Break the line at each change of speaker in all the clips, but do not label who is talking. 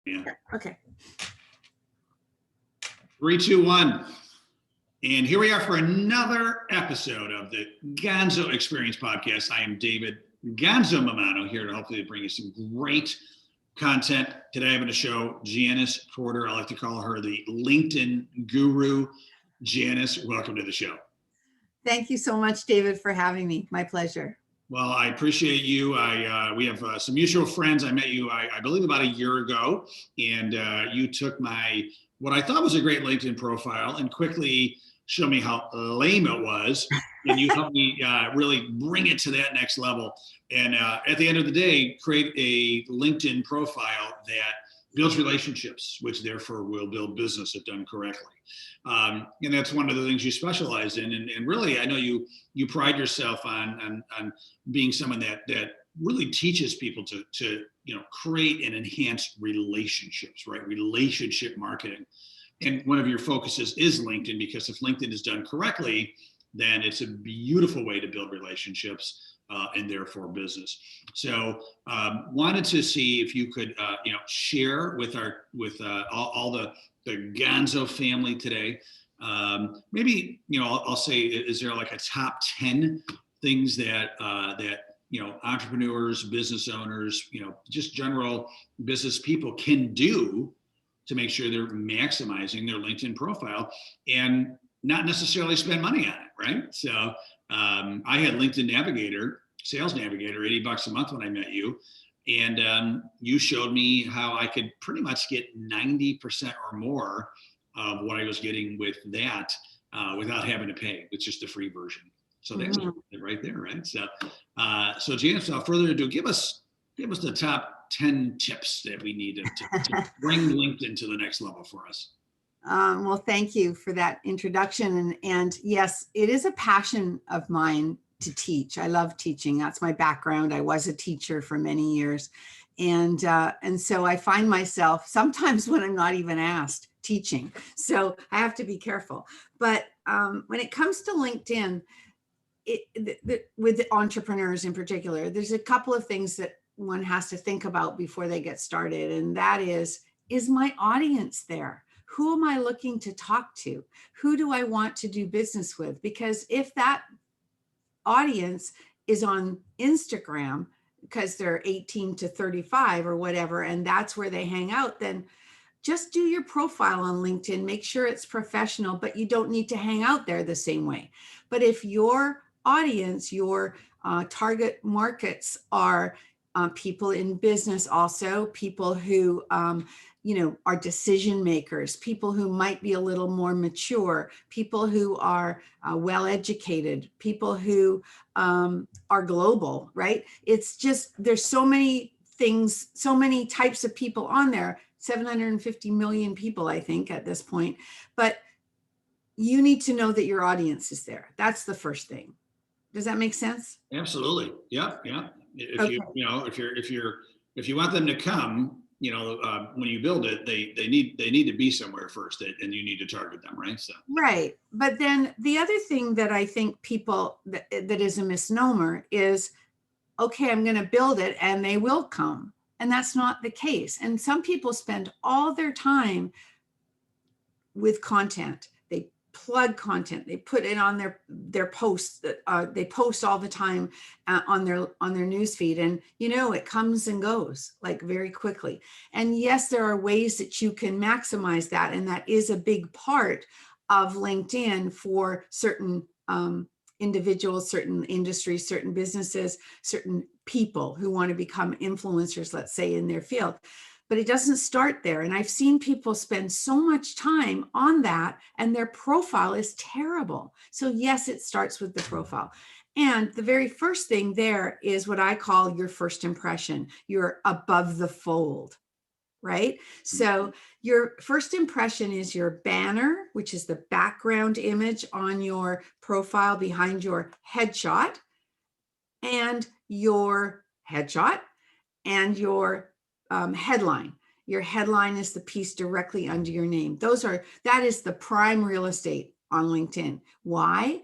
Yeah.
Okay.
3, 2, 1. And here we are for another episode of the Gonzo Experience Podcast. I am David Gonzo Mamano here to hopefully bring you some great content. Today I have on the show Janice Porter. I like to call her the LinkedIn guru. Janice, welcome to the show.
Thank you so much, David, for having me. My pleasure.
Well, I appreciate you. We have some mutual friends. I met you, I believe, about a year ago, and you took what I thought was a great LinkedIn profile and quickly showed me how lame it was, and you helped me really bring it to that next level. And at the end of the day, create a LinkedIn profile that builds relationships, which therefore will build business if done correctly. And that's one of the things you specialize in. And really, I know you pride yourself on being someone that really teaches people to create and enhance relationships, right? Relationship marketing. And one of your focuses is LinkedIn, because if LinkedIn is done correctly, then it's a beautiful way to build relationships and therefore business. So wanted to see if you could share with all the Gonzo family today. Maybe I'll say, is there like a top 10 things that entrepreneurs, business owners, just general business people can do to make sure they're maximizing their LinkedIn profile and not necessarily spend money on it, right? So I had LinkedIn Navigator, Sales Navigator, $80 a month when I met you. And you showed me how I could pretty much get 90% or more of what I was getting with that without having to pay. It's just a free version. So that's it right there, right? So Janice, without further ado, give us the top 10 tips that we need to bring LinkedIn to the next level for us.
Well, thank you for that introduction. And yes, it is a passion of mine to teach. I love teaching. That's my background. I was a teacher for many years. And so I find myself sometimes when I'm not even asked teaching. So I have to be careful. But when it comes to LinkedIn, with entrepreneurs in particular, there's a couple of things that one has to think about before they get started. And that is my audience there? Who am I looking to talk to? Who do I want to do business with? Because if that audience is on Instagram because they're 18 to 35 or whatever, and that's where they hang out, then just do your profile on LinkedIn, make sure it's professional, but you don't need to hang out there the same way. But if your audience, your target markets are people in business, also people who are decision makers, people who might be a little more mature, people who are well educated, people who are global, right? It's just, there's so many things, so many types of people on there, 750 million people, I think, at this point. But you need to know that your audience is there. That's the first thing. Does that make sense?
Absolutely. Yeah. If
Okay.
if you want them to come, when you build it, they need to be somewhere first, and you need to target them, right? So.
Right. But then the other thing that I think people that is a misnomer is, okay, I'm going to build it and they will come. And that's not the case. And some people spend all their time with content. They plug content. They put it on their posts. They post all the time on their newsfeed, and it comes and goes like very quickly. And yes, there are ways that you can maximize that, and that is a big part of LinkedIn for certain individuals, certain industries, certain businesses, certain people who want to become influencers, let's say, in their field. But it doesn't start there. And I've seen people spend so much time on that and their profile is terrible. So yes, it starts with the profile. And the very first thing there is what I call your first impression. You're above the fold, right? So your first impression is your banner, which is the background image on your profile behind your headshot, and your headshot and your headline. Your headline is the piece directly under your name. That is the prime real estate on LinkedIn. Why?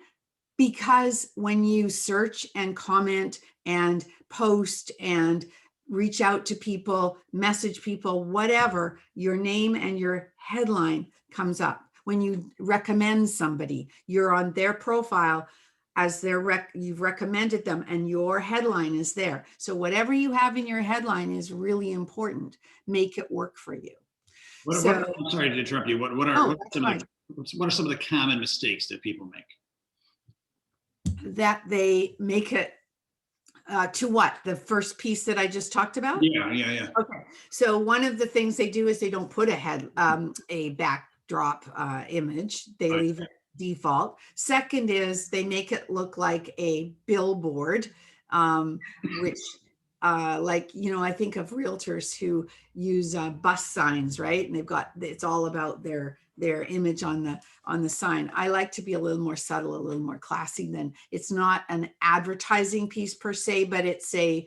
Because when you search and comment and post and reach out to people, message people, whatever, your name and your headline comes up. When you recommend somebody, you're on their profile as you've recommended them, and your headline is there. So whatever you have in your headline is really important. Make it work for you.
I'm sorry to interrupt you. What are some of the common mistakes that people make?
That they make it to what? The first piece that I just talked about?
Yeah.
Okay. So one of the things they do is they don't put a backdrop image. They leave it default. Second is they make it look like a billboard, which I think of realtors who use bus signs, right? And it's all about their image on the sign. I like to be a little more subtle, a little more classy. Than it's not an advertising piece per se, but it's a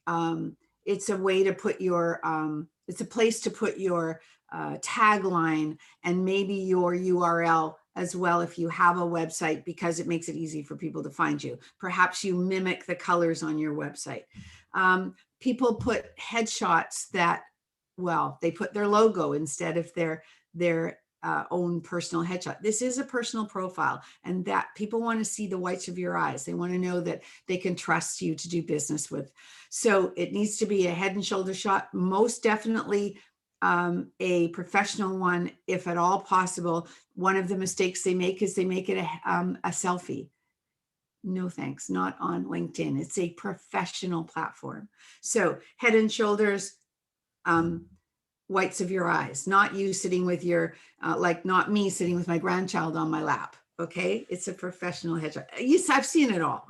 way to put it's a place to put your tagline and maybe your URL as well if you have a website, because it makes it easy for people to find you. Perhaps you mimic the colors on your website. People put headshots they put their logo instead of their own personal headshot. This is a personal profile, and that people want to see the whites of your eyes. They want to know that they can trust you to do business with. So it needs to be a head and shoulder shot, most definitely a professional one, if at all possible. One of the mistakes they make is they make it a selfie. No thanks, not on LinkedIn. It's a professional platform. So head and shoulders, whites of your eyes, not you sitting with not me sitting with my grandchild on my lap. Okay. It's a professional headshot. Yes, I've seen it all.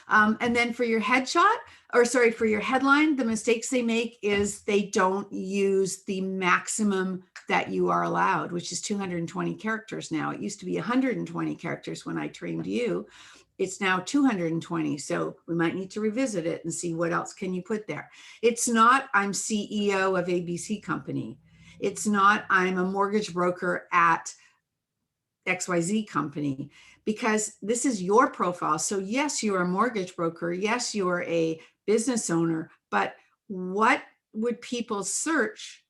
And then for your for your headline, the mistakes they make is they don't use the maximum that you are allowed, which is 220 characters now. It used to be 120 characters when I trained you. It's now 220. So we might need to revisit it and see what else can you put there. It's not, I'm CEO of ABC company. It's not, I'm a mortgage broker at XYZ company, because this is your profile. So yes, you're a mortgage broker. Yes, you're a business owner, but what would people search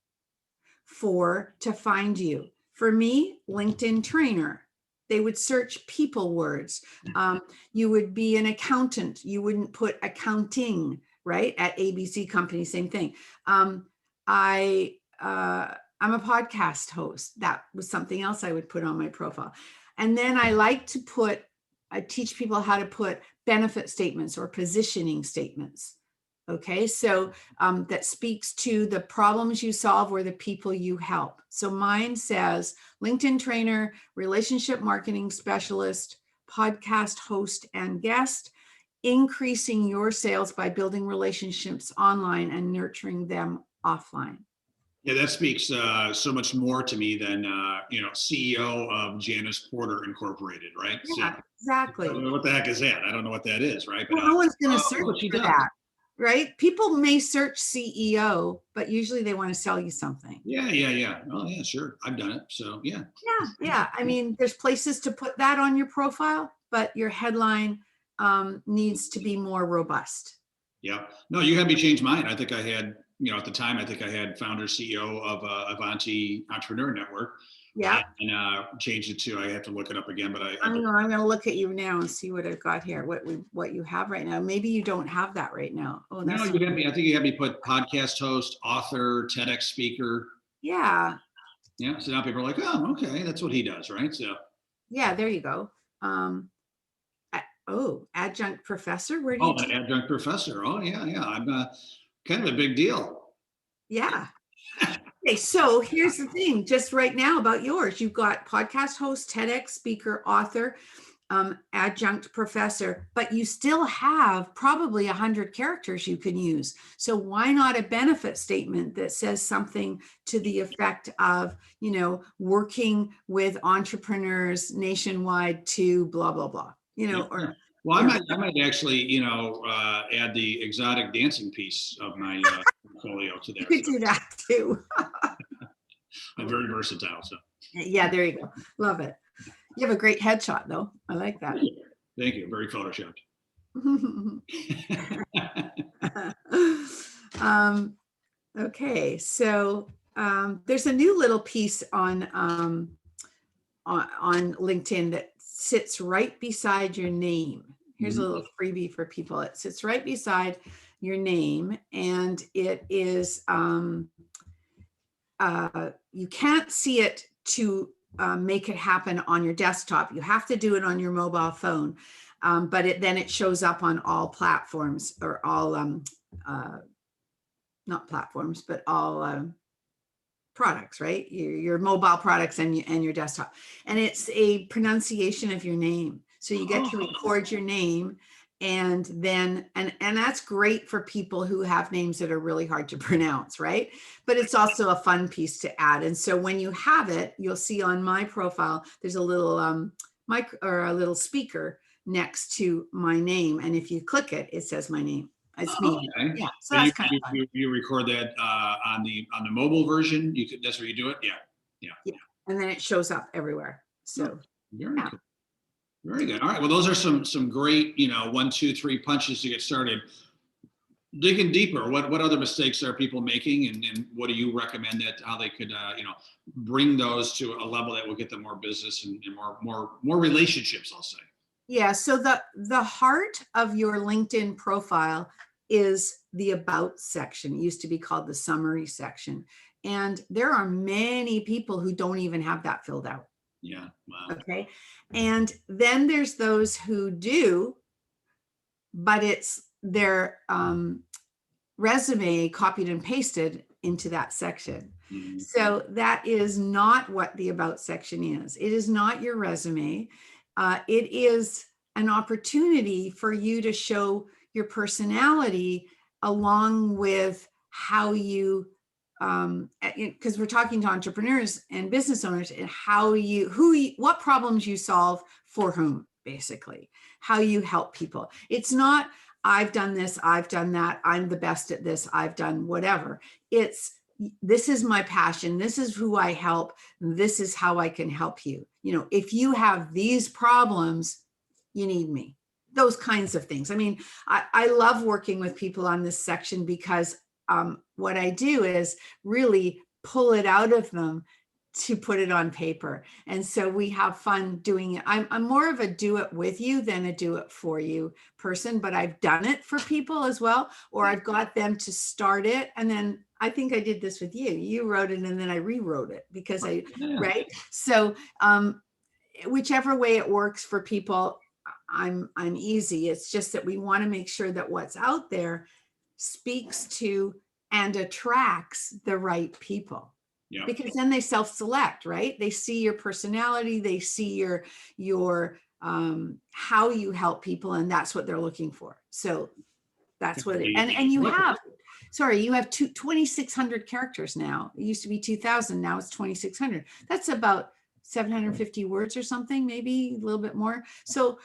for to find you? For me, LinkedIn trainer. They would search people words. You would be an accountant. You wouldn't put accounting, right? At ABC company, same thing. I'm a podcast host. That was something else I would put on my profile. And then I like to teach people how to put benefit statements or positioning statements. Okay, so that speaks to the problems you solve or the people you help. So mine says LinkedIn trainer, relationship marketing specialist, podcast host and guest, increasing your sales by building relationships online and nurturing them offline.
Yeah, that speaks so much more to me than CEO of Janice Porter Incorporated, right?
Yeah,
So,
exactly.
what the heck is that? I don't know what that is, right? But
no one's going to search for that, right? People may search CEO, but usually they want to sell you something.
Yeah. Oh, yeah, sure. I've done it. So, yeah.
Yeah. I mean, there's places to put that on your profile, but your headline needs to be more robust.
Yeah. No, you had me change mine. I think I had, at the time, I think I had founder CEO of Avanti Entrepreneur Network.
Yeah.
And changed it to, I have to look it up again, but
I'm going to look at you now and see what I've got here, what you have right now. Maybe you don't have that right now. Oh,
no, you had me. I think you had me put podcast host, author, TEDx speaker.
Yeah.
Yeah. So now people are like, oh, okay, that's what he does, right? So.
Yeah, there you go. Adjunct professor. Where do you?
An adjunct professor. Oh, yeah. I'm kind of a big deal.
Yeah. Okay, so here's the thing, just right now about yours. You've got podcast host, TEDx speaker, author, adjunct professor, but you still have probably 100 characters you can use. So why not a benefit statement that says something to the effect of, working with entrepreneurs nationwide to blah, blah, blah, or.
Well, I might actually, add the exotic dancing piece of my portfolio to there.
You could do that too.
I'm very versatile. So.
Yeah, there you go. Love it. You have a great headshot, though. I like that.
Thank you. Very photoshopped.
um, okay, so there's a new little piece on LinkedIn that sits right beside your name. Here's a
Mhm.
little freebie for people. It sits right beside your name, and it is you can't see it to make it happen on your desktop. You have to do it on your mobile phone, but then it shows up on all platforms, or all uh, not platforms, but all products, right? Your mobile products and your desktop. And it's a pronunciation of your name. So you get to record your name, and then, and that's great for people who have names that are really hard to pronounce, right? But it's also a fun piece to add. And so when you have it, you'll see on my profile, there's a little mic, or a little speaker next to my name. And if you click it, it says my name. It's me.
Okay.
Yeah. So
And
that's kind of fun.
you record that on the mobile version. You could, that's where you do it. Yeah. Yeah.
Yeah. And then it shows up everywhere.
Oh,
So
very
yeah.
cool. Very good. All right. Well, those are some great, 1, 2, 3 punches to get started. Digging deeper, what other mistakes are people making, and what do you recommend that how they could bring those to a level that will get them more business and more relationships, I'll say.
Yeah, so the heart of your LinkedIn profile is the about section. It used to be called the summary section. And there are many people who don't even have that filled out.
Yeah. Wow.
Okay. And then there's those who do, but it's their resume copied and pasted into that section.
Mhm.
So that is not what the about section is. It is not your resume. It is an opportunity for you to show your personality along with how you, because we're talking to entrepreneurs and business owners, and what problems you solve for whom, basically, how you help people. It's not, I've done this, I've done that, I'm the best at this, I've done whatever. It's, this is my passion, this is who I help, this is how I can help you. If you have these problems, you need me. Those kinds of things. I mean, I love working with people on this section, because what I do is really pull it out of them to put it on paper. And so we have fun doing it. I'm more of a do it with you than a do it for you person, but I've done it for people as well, or I've got them to start it. And then I think I did this with you. You wrote it and then I rewrote it because
Yeah.
right? So whichever way it works for people, I'm easy. It's just that we want to make sure that what's out there speaks to and attracts the right people.
Yeah.
Because then they self-select, right? They see your personality, they see your how you help people, and that's what they're looking for. So that's what it, and you have, sorry, you have 2,600 characters now. It used to be 2,000, now it's 2,600. That's about 750 words or something, maybe a little bit more. So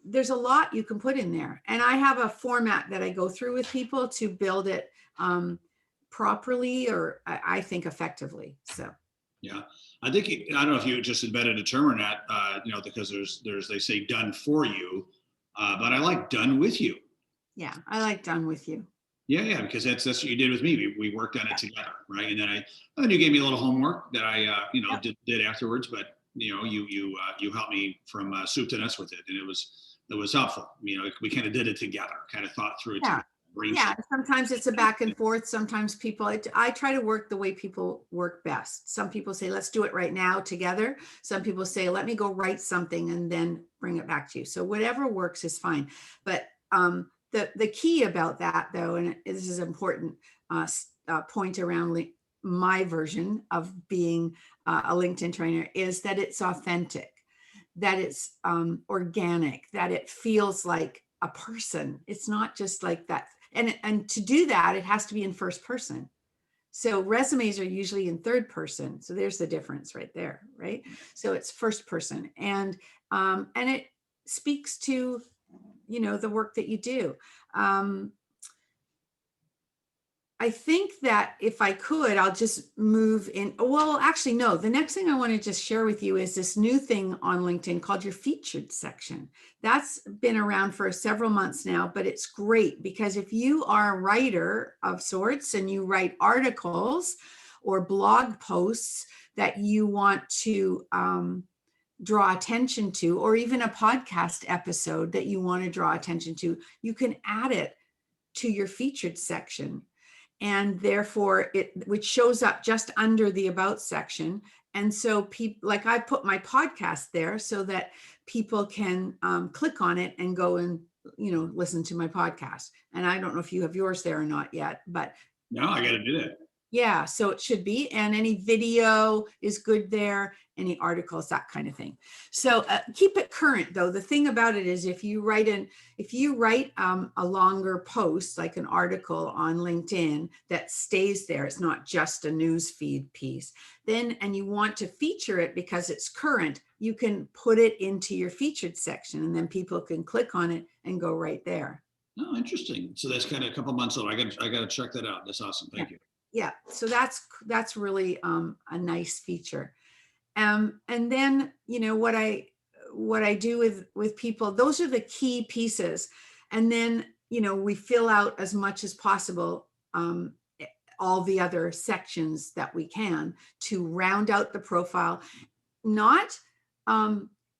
there's a lot you can put in there. And I have a format that I go through with people to build it properly, or I think effectively. So
Yeah, I think I don't know if you just invented a term or not, because there's they say done for you, but I like done with you.
yeah, I like done with you.
Yeah, because that's what you did with me. We worked on it together, right? And then you gave me a little homework that I
Yep.
did afterwards. But you helped me from soup to nuts with it, and it was helpful. We kind of did it together, kind of thought through it
Yeah.
together.
Yeah, sometimes it's a back and forth. Sometimes people, I try to work the way people work best. Some people say, let's do it right now together. Some people say, let me go write something and then bring it back to you. So whatever works is fine. But the key about that, though, and this is an important point around my version of being a LinkedIn trainer, is that it's authentic, that it's organic, that it feels like a person. It's not just like that. And to do that, it has to be in first person. So resumes are usually in third person. So there's the difference right there, right? So it's first person, and it speaks to the work that you do. I think that if I could, I'll just move in. Well, actually, no. The next thing I want to just share with you is this new thing on LinkedIn called your featured section. That's been around for several months now, but it's great because if you are a writer of sorts and you write articles or blog posts that you want to draw attention to, or even a podcast episode that you want to draw attention to, you can add it to your featured section. And therefore which shows up just under the about section. And so people, like I put my podcast there so that people can click on it and go and, listen to my podcast. And I don't know if you have yours there or not yet, but
No, I got to do that.
yeah, so it should be. And any video is good there, any articles, that kind of thing. So keep it current though. The thing about it is if you write a longer post, like an article on LinkedIn that stays there, it's not just a news feed piece, then, and you want to feature it because it's current, you can put it into your featured section and then people can click on it and go right there.
Oh, interesting. So that's kind of a couple months old. I got to check that out. That's awesome. Thank you.
Yeah, so that's really a nice feature. And then what I do with people, those are the key pieces. And then we fill out as much as possible all the other sections that we can to round out the profile, not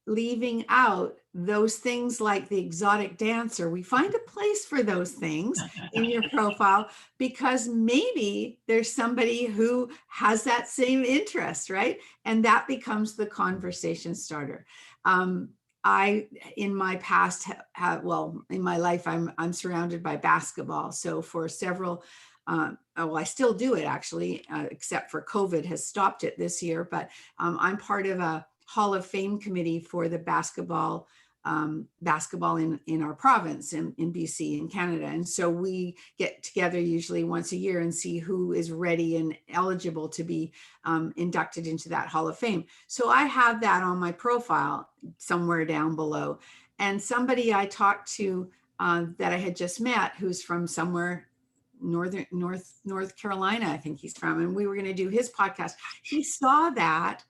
leaving out those things like the exotic dancer. We find a place for those things in your profile because maybe there's somebody who has that same interest, right? And that becomes the conversation starter. I, in my past, in my life, I'm surrounded by basketball. So for several, I still do it actually, except for COVID has stopped it this year, but I'm part of a Hall of Fame committee for the basketball in our province in BC in Canada. And so we get together usually once a year and see who is ready and eligible to be inducted into that Hall of Fame. So I have that on my profile somewhere down below. And somebody I talked to that I had just met, who's from somewhere North Carolina, I think he's from, and we were going to do his podcast. He saw that.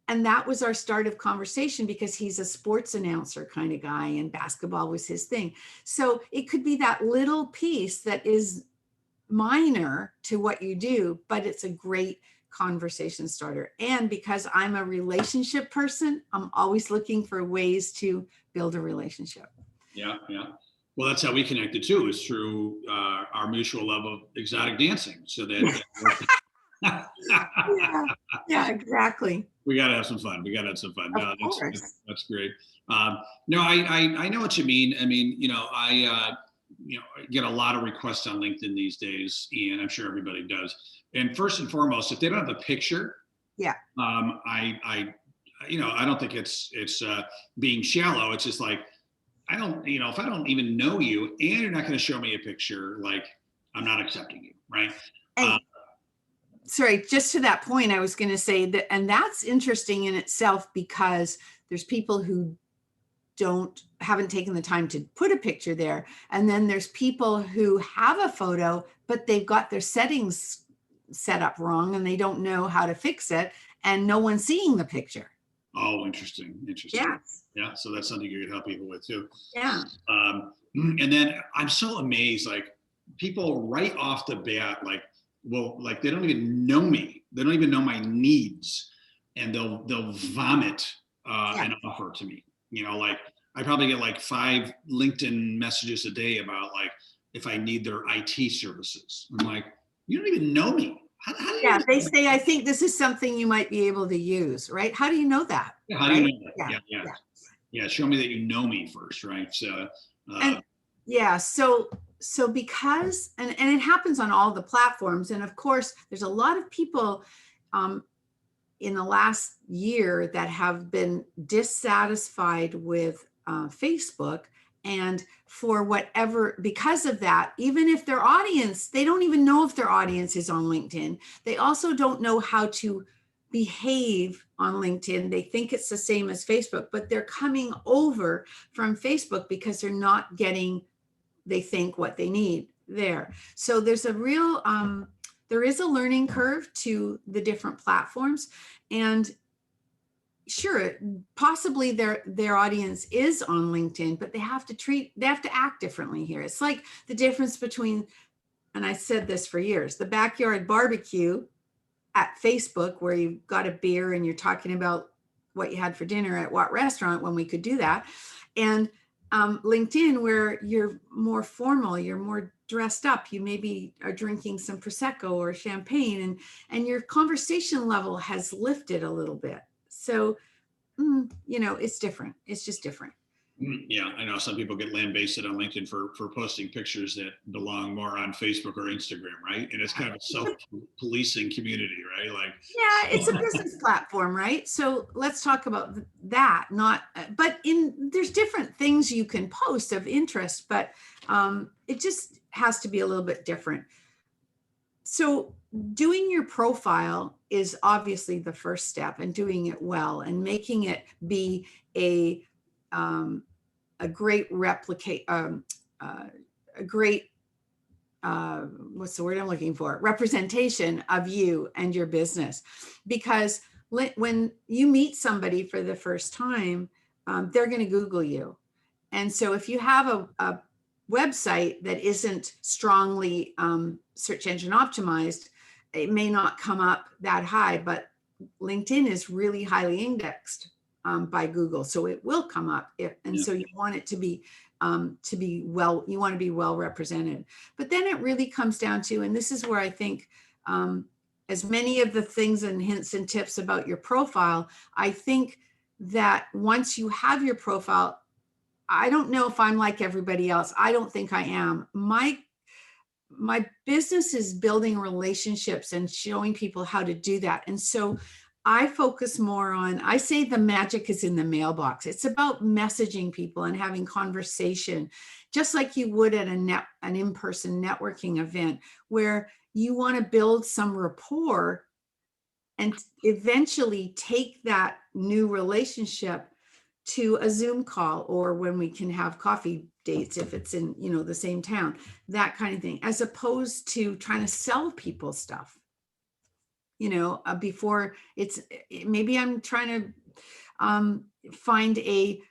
And that was our start of conversation because he's a sports announcer kind of guy and basketball was his thing. So it could be that little piece that is minor to what you do, but it's a great conversation starter. And because I'm a relationship person, I'm always looking for ways to build a relationship.
Yeah, yeah. Well, that's how we connected too, is through our mutual love of exotic dancing. So that
yeah, exactly.
We got to have some fun. No, that's great. No, I know what you mean. I mean, I get a lot of requests on LinkedIn these days, and I'm sure everybody does. And first and foremost, if they don't have a picture, I don't think it's being shallow. It's just like, if I don't even know you and you're not going to show me a picture, like I'm not accepting you, right?
Sorry, just to that point, I was going to say that, and that's interesting in itself because there's people who haven't taken the time to put a picture there. And then there's people who have a photo, but they've got their settings set up wrong and they don't know how to fix it and no one's seeing the picture.
Oh, interesting. Yeah. So that's something you could help people with too.
Yeah.
And then I'm so amazed, like people right off the bat, like they don't even know me. They don't even know my needs, and they'll vomit an offer to me. Like I probably get like 5 LinkedIn messages a day about like if I need their IT services. I'm like, you don't even know me. How do you
they say, I think this is something you might be able to use, right? How do you know that?
Yeah, how do you know that? Yeah. Show me that you know me first, right? So.
So because, and it happens on all the platforms. And of course, there's a lot of people in the last year that have been dissatisfied with Facebook. And for whatever, because of that, even if their audience, they don't even know if their audience is on LinkedIn. They also don't know how to behave on LinkedIn. They think it's the same as Facebook, but they're coming over from Facebook because they're not getting, they think, what they need. there. So there's a real, there is a learning curve to the different platforms. And sure, possibly their audience is on LinkedIn, but they have to act differently here. It's like the difference between, and I said this for years, the backyard barbecue at Facebook, where you've got a beer and you're talking about what you had for dinner at what restaurant when we could do that, and LinkedIn, where you're more formal, you're more dressed up, you maybe are drinking some prosecco or champagne, and your conversation level has lifted a little bit. So it's different. It's just different.
Yeah, I know some people get lambasted on LinkedIn for posting pictures that belong more on Facebook or Instagram, right? And it's kind of a self-policing community, right? Like,
yeah, it's a business platform, right? So let's talk about that. There's different things you can post of interest, but it just has to be a little bit different. So doing your profile is obviously the first step, and doing it well and making it be a great replicate, a great, what's the word I'm looking for? Representation of you and your business. Because when you meet somebody for the first time, they're going to Google you. And so if you have a website that isn't strongly search engine optimized, it may not come up that high, but LinkedIn is really highly indexed by Google, so it will come up. So you want it to be well, you want to be well represented. But then it really comes down to, and this is where I think, as many of the things and hints and tips about your profile, I think that once you have your profile, I don't know if I'm like everybody else. I don't think I am. My business is building relationships and showing people how to do that. And so I focus more on, I say the magic is in the mailbox. It's about messaging people and having conversation, just like you would at an in-person networking event, where you want to build some rapport and eventually take that new relationship to a Zoom call, or when we can have coffee dates, if it's in, the same town, that kind of thing, as opposed to trying to sell people stuff. Before maybe I'm trying to find a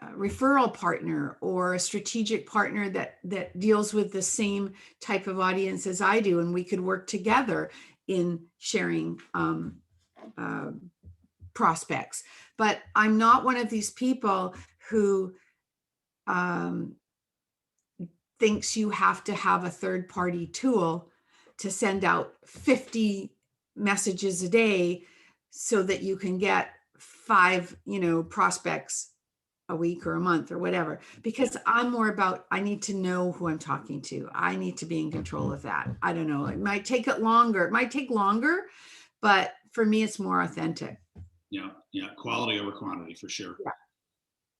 referral partner or a strategic partner that deals with the same type of audience as I do, and we could work together in sharing prospects. But I'm not one of these people who thinks you have to have a third-party tool to send out 50 messages a day so that you can get 5, prospects a week or a month or whatever. Because I'm more about, I need to know who I'm talking to. I need to be in control of that. I don't know. It might take longer. It might take longer, but for me, it's more authentic.
Yeah. Quality over quantity, for sure.
Yeah.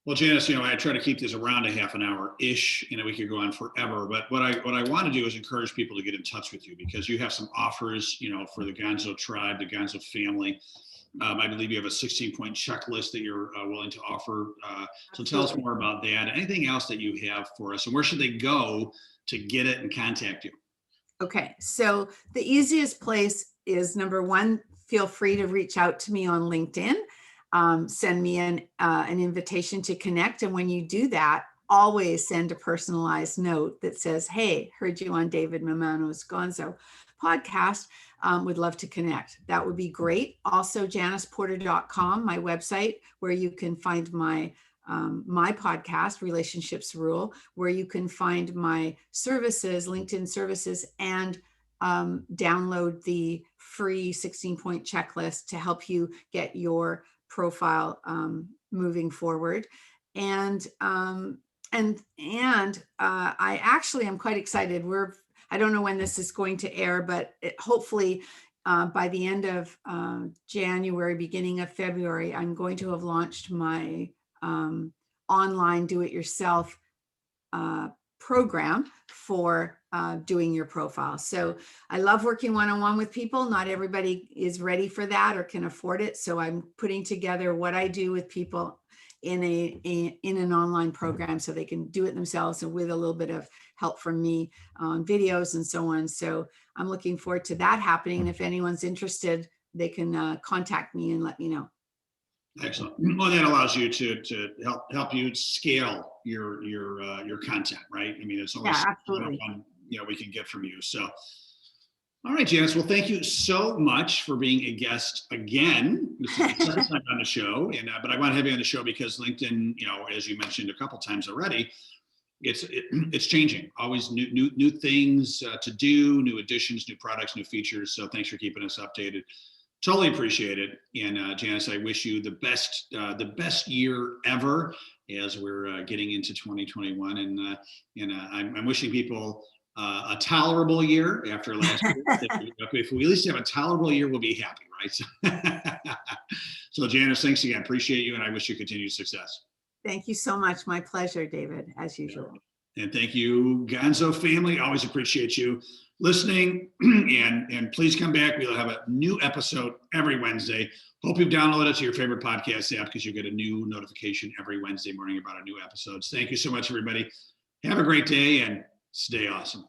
Well, Janice, I try to keep this around a half an hour-ish, we could go on forever, but what I want to do is encourage people to get in touch with you, because you have some offers, for the Gonzo tribe, the Gonzo family. I believe you have a 16-point checklist that you're willing to offer. So tell us more about that. Anything else that you have for us, and where should they go to get it and contact you?
Okay, so the easiest place is, number one, feel free to reach out to me on LinkedIn. Send me an invitation to connect. And when you do that, always send a personalized note that says, hey, heard you on David Mamano's Gonzo podcast. Would love to connect. That would be great. Also, janiceporter.com, my website, where you can find my podcast, Relationships Rule, where you can find my services, LinkedIn services, and download the free 16-point checklist to help you get your profile moving forward. And I actually am quite excited. I don't know when this is going to air, but hopefully by the end of January, beginning of February, I'm going to have launched my online do-it-yourself program for doing your profile. So I love working one-on-one with people. Not everybody is ready for that or can afford it. So I'm putting together what I do with people in an online program so they can do it themselves and with a little bit of help from me on videos and so on. So I'm looking forward to that happening. And if anyone's interested, they can contact me and let me know.
Excellent. Well, that allows you to help you scale your content, right? I mean, it's always
Yeah, absolutely.
one we can get from you. So, all right, Janice. Well, thank you so much for being a guest again. This is the second time on the show, and but I want to have you on the show because LinkedIn, as you mentioned a couple times already, it's changing. Always new things to do, new additions, new products, new features. So thanks for keeping us updated. Totally appreciate it. And Janice, I wish you the best year ever as we're getting into 2021. And I'm wishing people a tolerable year after last year. If we at least have a tolerable year, we'll be happy, right? So Janice, thanks again. Appreciate you, and I wish you continued success.
Thank you so much. My pleasure, David, as usual.
And thank you, Gonzo family. Always appreciate you listening. And please come back. We'll have a new episode every Wednesday. Hope you've downloaded it to your favorite podcast app because you get a new notification every Wednesday morning about our new episodes. Thank you so much, everybody. Have a great day and stay awesome.